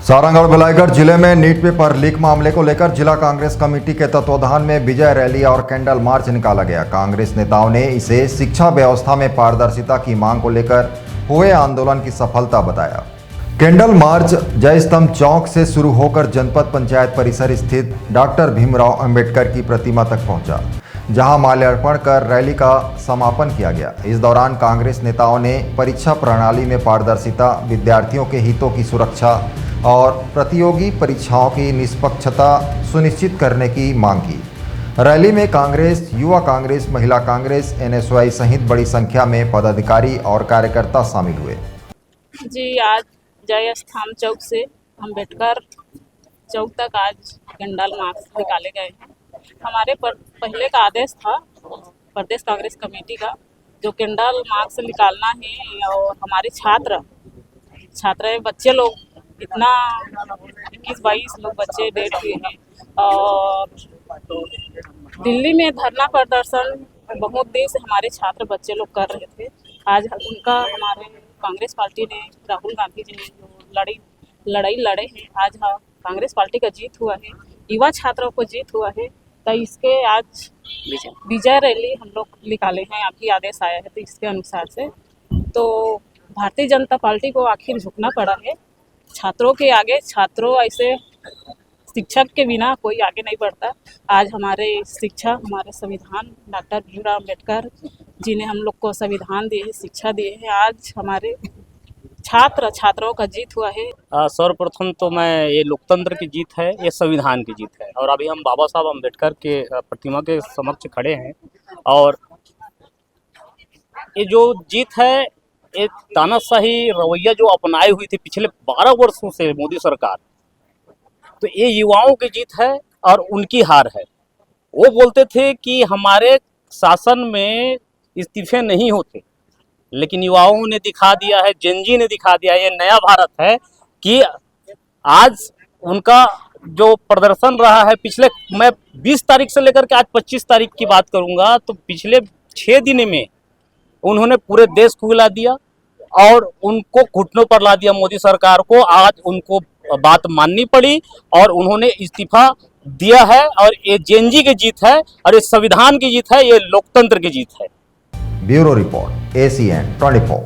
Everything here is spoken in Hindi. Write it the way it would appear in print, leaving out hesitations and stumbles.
सारंगढ़ बिलाईगढ़ जिले में नीट पेपर लीक मामले को लेकर जिला कांग्रेस कमेटी के तत्वाधान में विजय रैली और कैंडल मार्च निकाला गया। कांग्रेस नेताओं ने इसे शिक्षा व्यवस्था में पारदर्शिता की मांग को लेकर हुए आंदोलन की सफलता बताया। कैंडल मार्च जय स्तंभ चौक से शुरू होकर जनपद पंचायत परिसर स्थित डॉक्टर भीमराव अंबेडकर की प्रतिमा तक पहुंचा, जहां माल्यार्पण कर रैली का समापन किया गया। इस दौरान कांग्रेस नेताओं ने परीक्षा प्रणाली में पारदर्शिता, विद्यार्थियों के हितों की सुरक्षा और प्रतियोगी परीक्षाओं की निष्पक्षता सुनिश्चित करने की मांग की। रैली में कांग्रेस, युवा कांग्रेस, महिला कांग्रेस, एनएसयूआई सहित बड़ी संख्या में पदाधिकारी और कार्यकर्ता शामिल हुए। जी, आज जय स्तंभ चौक से अंबेडकर चौक तक आज कैंडल मार्च निकाले गए हैं। हमारे पहले का आदेश था प्रदेश कांग्रेस कमेटी का, जो कैंडल मार्च निकालना है। और हमारे छात्र बच्चे लोग इतना 21-22 लोग बच्चे डेट हुए हैं। और दिल्ली में धरना प्रदर्शन बहुत दिन से हमारे छात्र बच्चे लोग कर रहे थे। आज उनका हमारे कांग्रेस पार्टी ने, राहुल गांधी जी ने जो लड़ाई लड़े हैं, आज कांग्रेस पार्टी का जीत हुआ है, युवा छात्रों को जीत हुआ है। तो इसके आज विजय रैली हम लोग निकाले हैं। आपकी आदेश आया है तो इसके अनुसार से तो भारतीय जनता पार्टी को आखिर झुकना पड़ा है छात्रों के आगे। छात्रों ऐसे शिक्षक के बिना कोई आगे नहीं बढ़ता। आज हमारे शिक्षा, हमारे संविधान, डॉक्टर भीमराव अंबेडकर जी ने हम लोग को संविधान दिए है, शिक्षा दिए है। आज हमारे छात्रों का जीत हुआ है। सर्वप्रथम तो मैं, ये लोकतंत्र की जीत है, ये संविधान की जीत है। और अभी हम बाबा साहब अम्बेडकर के प्रतिमा के समक्ष खड़े हैं। और ये जो जीत है, ये तानाशाही रवैया जो अपनाई हुई थी पिछले 12 वर्षों से मोदी सरकार, तो ये युवाओं की जीत है और उनकी हार है। वो बोलते थे कि हमारे शासन में इस्तीफे नहीं होते, लेकिन युवाओं ने दिखा दिया है, जेनजी ने दिखा दिया है, ये नया भारत है कि आज उनका जो प्रदर्शन रहा है पिछले, मैं 20 तारीख से लेकर के आज 25 तारीख की बात करूंगा, तो पिछले 6 दिन में उन्होंने पूरे देश को हिला दिया और उनको घुटनों पर ला दिया मोदी सरकार को। आज उनको बात माननी पड़ी और उन्होंने इस्तीफा दिया है। और ये जेनजी की जीत है और ये संविधान की जीत है, ये लोकतंत्र की जीत है। Bureau report, ACN 24।